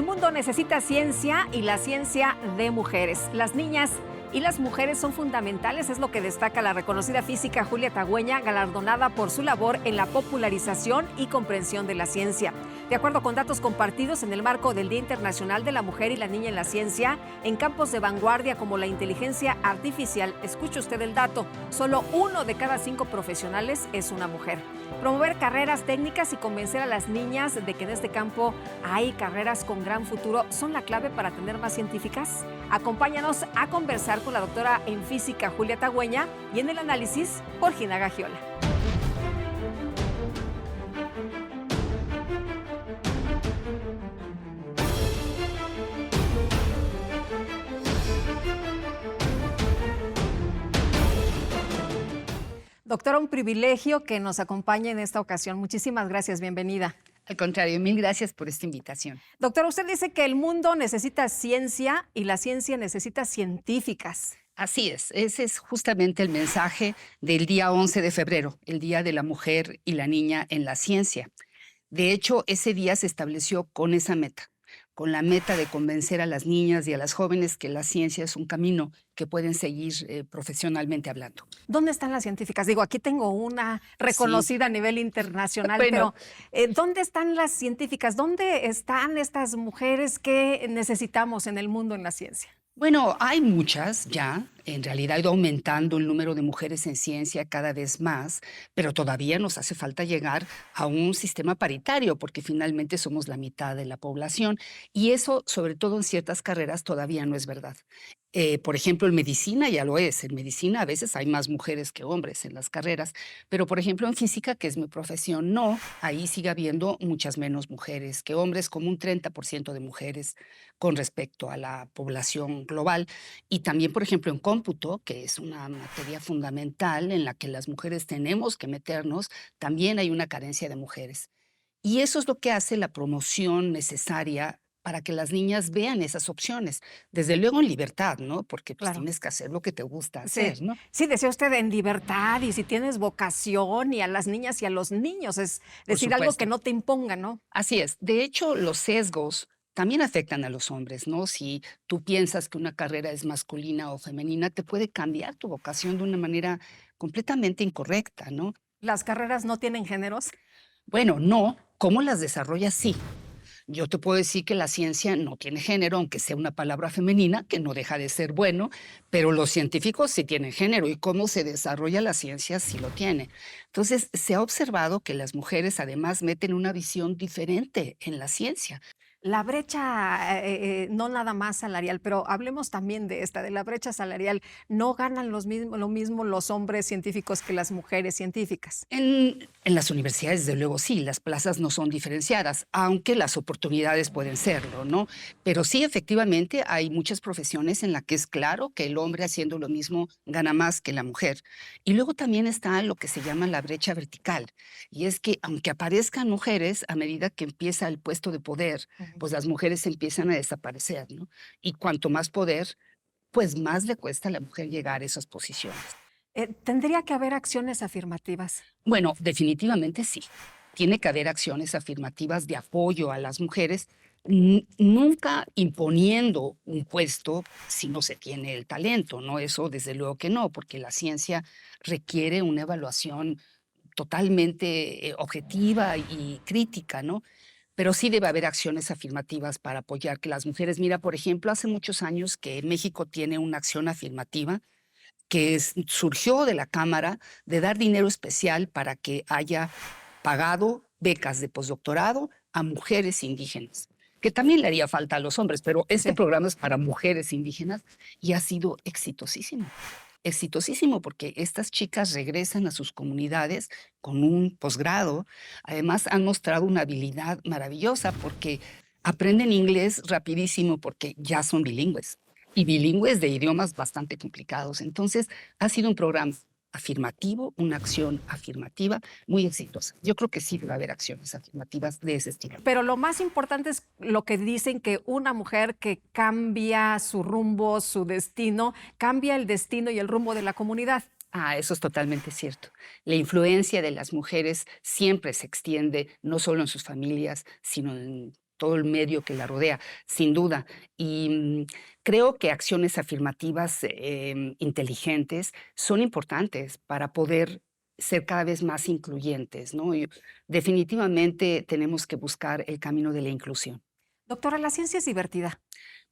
El mundo necesita ciencia y la ciencia de mujeres. Las niñas y las mujeres son fundamentales, es lo que destaca la reconocida física Julia Tagüeña, galardonada por su labor en la popularización y comprensión de la ciencia. De acuerdo con datos compartidos en el marco del Día Internacional de la Mujer y la Niña en la Ciencia, en campos de vanguardia como la inteligencia artificial, escuche usted el dato, solo 1 de cada 5 profesionales es una mujer. Promover carreras técnicas y convencer a las niñas de que en este campo hay carreras con gran futuro son la clave para tener más científicas. Acompáñanos a conversar con la doctora en física Julia Tagüeña y en el análisis por Gina Gagiola. Doctora, un privilegio que nos acompañe en esta ocasión. Muchísimas gracias, bienvenida. Al contrario, mil gracias por esta invitación. Doctora, usted dice que el mundo necesita ciencia y la ciencia necesita científicas. Así es, ese es justamente el mensaje del día 11 de febrero, el Día de la Mujer y la Niña en la Ciencia. De hecho, ese día se estableció con esa meta, con la meta de convencer a las niñas y a las jóvenes que la ciencia es un camino que pueden seguir profesionalmente hablando. ¿Dónde están las científicas? Digo, aquí tengo una reconocida a nivel internacional, Bueno, pero ¿dónde están las científicas? ¿Dónde están estas mujeres que necesitamos en el mundo en la ciencia? Bueno, hay muchas ya. En realidad ha ido aumentando el número de mujeres en ciencia cada vez más, pero todavía nos hace falta llegar a un sistema paritario porque finalmente somos la mitad de la población y eso, sobre todo en ciertas carreras, todavía no es verdad. Por ejemplo, en medicina ya lo es. En medicina a veces hay más mujeres que hombres en las carreras, pero por ejemplo en física, que es mi profesión, no. Ahí sigue habiendo muchas menos mujeres que hombres, como un 30% de mujeres con respecto a la población global. Y también, por ejemplo, en cómputo, que es una materia fundamental en la que las mujeres tenemos que meternos, también hay una carencia de mujeres. Y eso es lo que hace la promoción necesaria para que las niñas vean esas opciones. Desde luego en libertad, ¿no? Porque pues Claro. tienes que hacer lo que te gusta Sí, hacer, ¿no? sí, decía usted en libertad y si tienes vocación y a las niñas y a los niños, es Por decir, algo que supuesto. no te imponga, ¿no? Así es. De hecho, los sesgos también afectan a los hombres, ¿no? Si tú piensas que una carrera es masculina o femenina, te puede cambiar tu vocación de una manera completamente incorrecta, ¿no? Las carreras no tienen géneros. Bueno, no. ¿Cómo las desarrollas? Sí. Yo te puedo decir que la ciencia no tiene género, aunque sea una palabra femenina, que no deja de ser bueno, pero los científicos sí tienen género y cómo se desarrolla la ciencia sí lo tiene. Entonces, se ha observado que las mujeres además meten una visión diferente en la ciencia. La brecha, no nada más salarial, pero hablemos también de esta, de la brecha salarial. ¿No ganan lo mismo los hombres científicos que las mujeres científicas? En las universidades, desde luego, sí, las plazas no son diferenciadas, aunque las oportunidades pueden serlo, ¿no? Pero sí, efectivamente, hay muchas profesiones en las que es claro que el hombre haciendo lo mismo gana más que la mujer. Y luego también está lo que se llama la brecha vertical, y es que aunque aparezcan mujeres, a medida que empieza el puesto de poder, Ujú. pues las mujeres empiezan a desaparecer, ¿no? Y cuanto más poder, pues más le cuesta a la mujer llegar a esas posiciones. Tendría que haber acciones afirmativas. Bueno, definitivamente sí. Tiene que haber acciones afirmativas de apoyo a las mujeres, nunca imponiendo un puesto si no se tiene el talento, ¿no? Eso desde luego que no, porque la ciencia requiere una evaluación totalmente objetiva y crítica, ¿no? Pero sí debe haber acciones afirmativas para apoyar que las mujeres, mira, por ejemplo, hace muchos años que México tiene una acción afirmativa surgió de la Cámara de dar dinero especial para que haya pagado becas de postdoctorado a mujeres indígenas, que también le haría falta a los hombres, pero este Sí. programa es para mujeres indígenas y ha sido exitosísimo. Exitosísimo porque estas chicas regresan a sus comunidades con un posgrado. Además, han mostrado una habilidad maravillosa porque aprenden inglés rapidísimo porque ya son bilingües y bilingües de idiomas bastante complicados. Entonces, ha sido un programa afirmativo, una acción afirmativa muy exitosa. Yo creo que sí debe haber acciones afirmativas de ese estilo. Pero lo más importante es lo que dicen, que una mujer que cambia su rumbo, su destino, cambia el destino y el rumbo de la comunidad. Ah, eso es totalmente cierto. La influencia de las mujeres siempre se extiende, no solo en sus familias, sino en todo el medio que la rodea, sin duda. Y creo que acciones afirmativas inteligentes son importantes para poder ser cada vez más incluyentes, ¿no? Y definitivamente tenemos que buscar el camino de la inclusión. Doctora, la ciencia es divertida.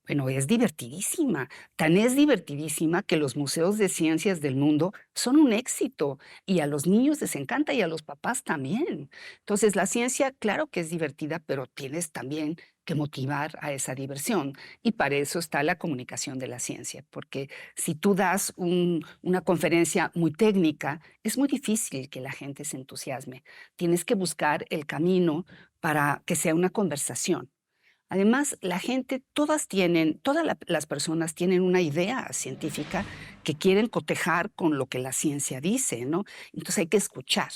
Bueno, es divertidísima. Tan es divertidísima que los museos de ciencias del mundo son un éxito y a los niños les encanta y a los papás también. Entonces, la ciencia, claro que es divertida, pero tienes también que motivar a esa diversión. Y para eso está la comunicación de la ciencia, porque si tú das una conferencia muy técnica, es muy difícil que la gente se entusiasme. Tienes que buscar el camino para que sea una conversación. Además, la gente, las personas tienen una idea científica que quieren cotejar con lo que la ciencia dice, ¿no? Entonces hay que escuchar,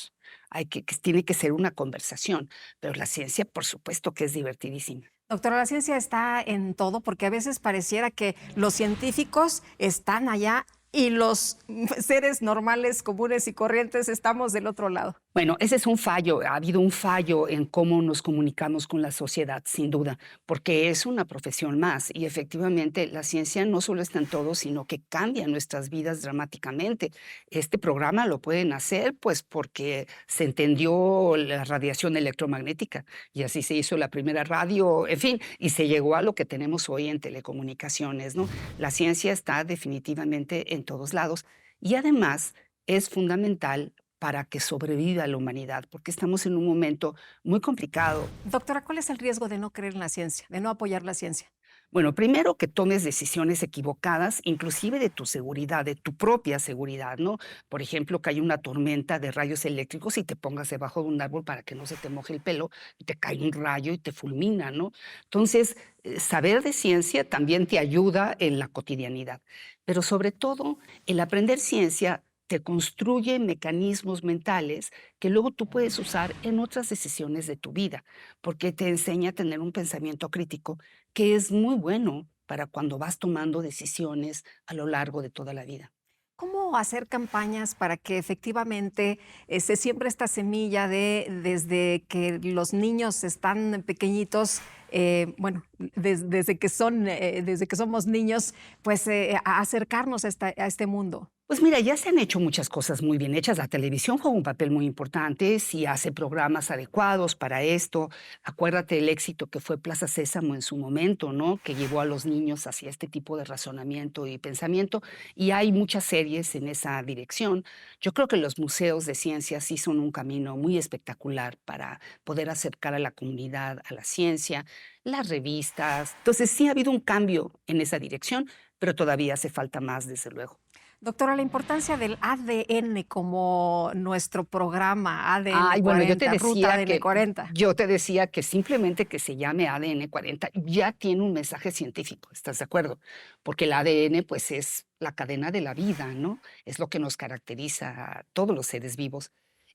tiene que ser una conversación, pero la ciencia, por supuesto que es divertidísima. Doctora, la ciencia está en todo porque a veces pareciera que los científicos están allá y los seres normales, comunes y corrientes estamos del otro lado. Bueno, ese es un fallo. Ha habido un fallo en cómo nos comunicamos con la sociedad, sin duda, porque es una profesión más y efectivamente la ciencia no solo está en todo, sino que cambia nuestras vidas dramáticamente. Este programa lo pueden hacer pues porque se entendió la radiación electromagnética y así se hizo la primera radio, en fin, y se llegó a lo que tenemos hoy en telecomunicaciones, ¿no? La ciencia está definitivamente en todos lados y además es fundamental para que sobreviva la humanidad, porque estamos en un momento muy complicado. Doctora, ¿cuál es el riesgo de no creer en la ciencia, de no apoyar la ciencia? Bueno, primero que tomes decisiones equivocadas, inclusive de tu seguridad, de tu propia seguridad, ¿no? Por ejemplo, que hay una tormenta de rayos eléctricos y te pongas debajo de un árbol para que no se te moje el pelo y te cae un rayo y te fulmina, ¿no? Entonces, saber de ciencia también te ayuda en la cotidianidad, pero sobre todo el aprender ciencia te construye mecanismos mentales que luego tú puedes usar en otras decisiones de tu vida, porque te enseña a tener un pensamiento crítico que es muy bueno para cuando vas tomando decisiones a lo largo de toda la vida. ¿Cómo hacer campañas para que efectivamente se siembre esta semilla de desde que los niños están pequeñitos, desde que somos niños, pues a acercarnos a este mundo? Pues mira, ya se han hecho muchas cosas muy bien hechas. La televisión juega un papel muy importante si hace programas adecuados para esto. Acuérdate el éxito que fue Plaza Sésamo en su momento, ¿no? Que llevó a los niños hacia este tipo de razonamiento y pensamiento. Y hay muchas series en esa dirección. Yo creo que los museos de ciencia sí son un camino muy espectacular para poder acercar a la comunidad a la ciencia, las revistas. Entonces sí ha habido un cambio en esa dirección, pero todavía hace falta más, desde luego. Doctora, la importancia del ADN como nuestro programa ADN Ay, bueno, 40, ruta ADN 40. yo te decía que simplemente que se llame ADN 40 ya tiene un mensaje científico, ¿estás de acuerdo? Porque el ADN, pues, es la cadena de la vida, ¿no? Es lo que nos caracteriza a todos los seres vivos.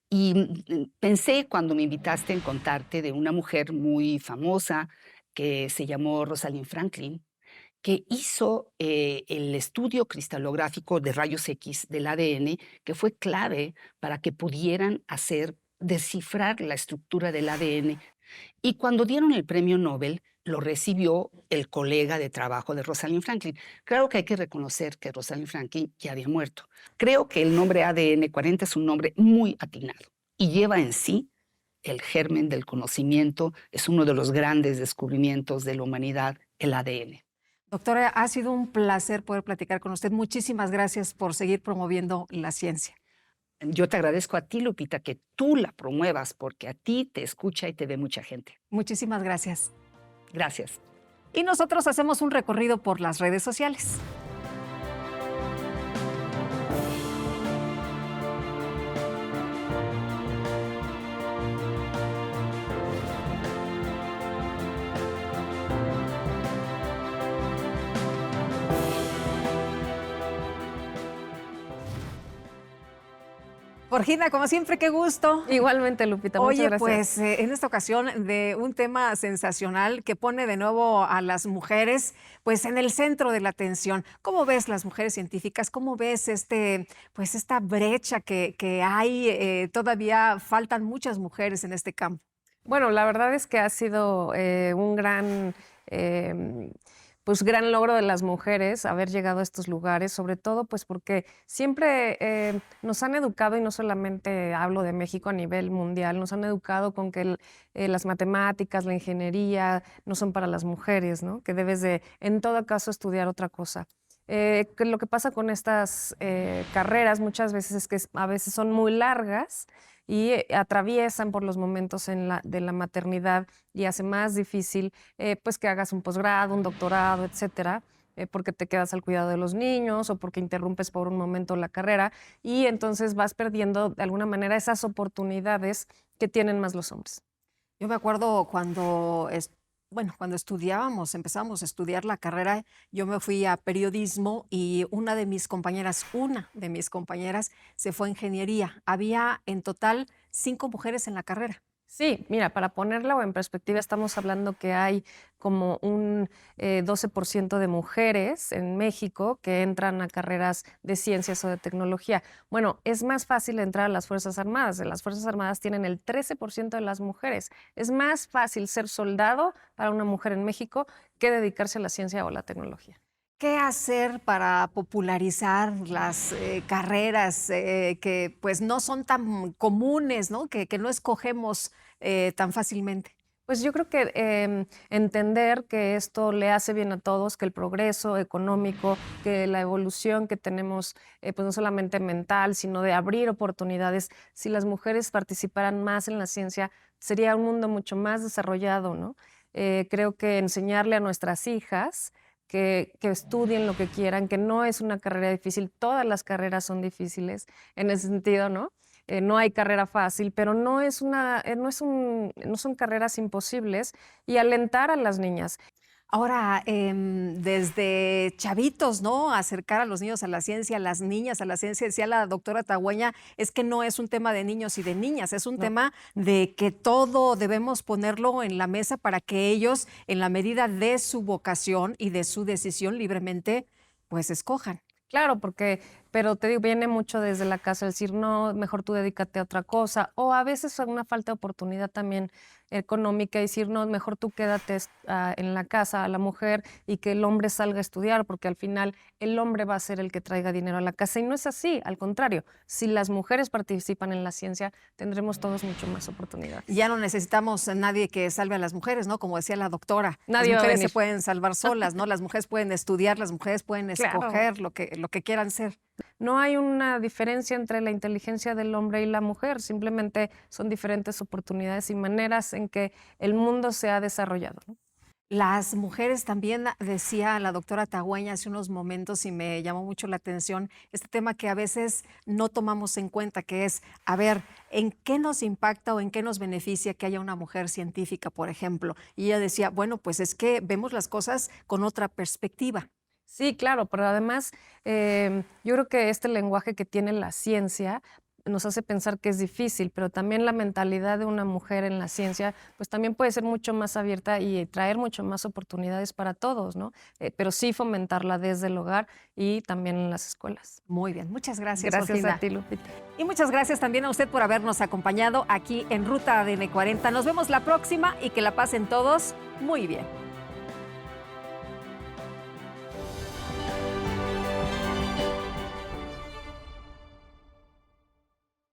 Y pensé cuando me invitaste en contarte de una mujer muy famosa que se llamó Rosalind Franklin, que hizo el estudio cristalográfico de rayos X del ADN, que fue clave para que pudieran descifrar la estructura del ADN. Y cuando dieron el premio Nobel, lo recibió el colega de trabajo de Rosalind Franklin. Claro que hay que reconocer que Rosalind Franklin ya había muerto. Creo que el nombre ADN 40 es un nombre muy atinado y lleva en sí el germen del conocimiento. Es uno de los grandes descubrimientos de la humanidad, el ADN. Doctora, ha sido un placer poder platicar con usted. Muchísimas gracias por seguir promoviendo la ciencia. Yo te agradezco a ti, Lupita, que tú la promuevas, porque a ti te escucha y te ve mucha gente. Muchísimas gracias. Gracias. Y nosotros hacemos un recorrido por las redes sociales. Georgina, como siempre, qué gusto. Igualmente, Lupita, muchas Oye, gracias. pues en esta ocasión de un tema sensacional que pone de nuevo a las mujeres pues en el centro de la atención. ¿Cómo ves las mujeres científicas? ¿Cómo ves esta brecha que hay? Todavía faltan muchas mujeres en este campo. Bueno, la verdad es que ha sido un gran, pues, gran logro de las mujeres haber llegado a estos lugares, sobre todo pues porque siempre nos han educado, y no solamente hablo de México, a nivel mundial, nos han educado con que las matemáticas, la ingeniería no son para las mujeres, ¿no? Que debes de, en todo caso, estudiar otra cosa. Que lo que pasa con estas carreras muchas veces es que a veces son muy largas y atraviesan por los momentos de la maternidad y hace más difícil pues que hagas un posgrado, un doctorado, etcétera, porque te quedas al cuidado de los niños o porque interrumpes por un momento la carrera y entonces vas perdiendo de alguna manera esas oportunidades que tienen más los hombres. Yo me acuerdo cuando, bueno, cuando estudiábamos, empezamos a estudiar la carrera, yo me fui a periodismo y una de mis compañeras se fue a ingeniería. Había en total 5 mujeres en la carrera. Sí, mira, para ponerlo en perspectiva, estamos hablando que hay como un 12% de mujeres en México que entran a carreras de ciencias o de tecnología. Bueno, es más fácil entrar a las Fuerzas Armadas. Las Fuerzas Armadas tienen el 13% de las mujeres. Es más fácil ser soldado para una mujer en México que dedicarse a la ciencia o la tecnología. ¿Qué hacer para popularizar las carreras que pues no son tan comunes, ¿no? Que no escogemos tan fácilmente? Pues yo creo que entender que esto le hace bien a todos, que el progreso económico, que la evolución que tenemos, pues no solamente mental, sino de abrir oportunidades, si las mujeres participaran más en la ciencia, sería un mundo mucho más desarrollado, ¿no? Creo que enseñarle a nuestras hijas que estudien lo que quieran, que no es una carrera difícil, todas las carreras son difíciles en ese sentido, ¿no? No hay carrera fácil, pero no son carreras imposibles y alentar a las niñas. Ahora, desde chavitos, ¿no? Acercar a los niños a la ciencia, a las niñas a la ciencia, decía la doctora Tagüeña, es que no es un tema de niños y de niñas, es un No. tema de que todo debemos ponerlo en la mesa para que ellos, en la medida de su vocación y de su decisión libremente, pues escojan. Claro, pero te digo, viene mucho desde la casa, decir, no, mejor tú dedícate a otra cosa, o a veces una falta de oportunidad también económica, decir, no, mejor tú quédate en la casa a la mujer y que el hombre salga a estudiar, porque al final el hombre va a ser el que traiga dinero a la casa. Y no es así, al contrario, si las mujeres participan en la ciencia, tendremos todos mucho más oportunidades. Ya no necesitamos a nadie que salve a las mujeres, ¿no? Como decía la doctora, Nadie las va a mujeres se venir. pueden salvar solas, ¿no? Las mujeres pueden estudiar, las mujeres pueden Claro. escoger lo que quieran ser. No hay una diferencia entre la inteligencia del hombre y la mujer, simplemente son diferentes oportunidades y maneras en que el mundo se ha desarrollado, ¿no? Las mujeres también, decía la doctora Tagüeña hace unos momentos y me llamó mucho la atención, este tema que a veces no tomamos en cuenta, que es, a ver, ¿en qué nos impacta o en qué nos beneficia que haya una mujer científica, por ejemplo? Y ella decía, bueno, pues es que vemos las cosas con otra perspectiva. Sí, claro, pero además yo creo que este lenguaje que tiene la ciencia nos hace pensar que es difícil, pero también la mentalidad de una mujer en la ciencia, pues también puede ser mucho más abierta y traer mucho más oportunidades para todos, ¿no? Pero sí fomentarla desde el hogar y también en las escuelas. Muy bien, muchas gracias, Gracias Georgina. a ti, Lupita. Y muchas gracias también a usted por habernos acompañado aquí en Ruta ADN 40. Nos vemos la próxima y que la pasen todos muy bien.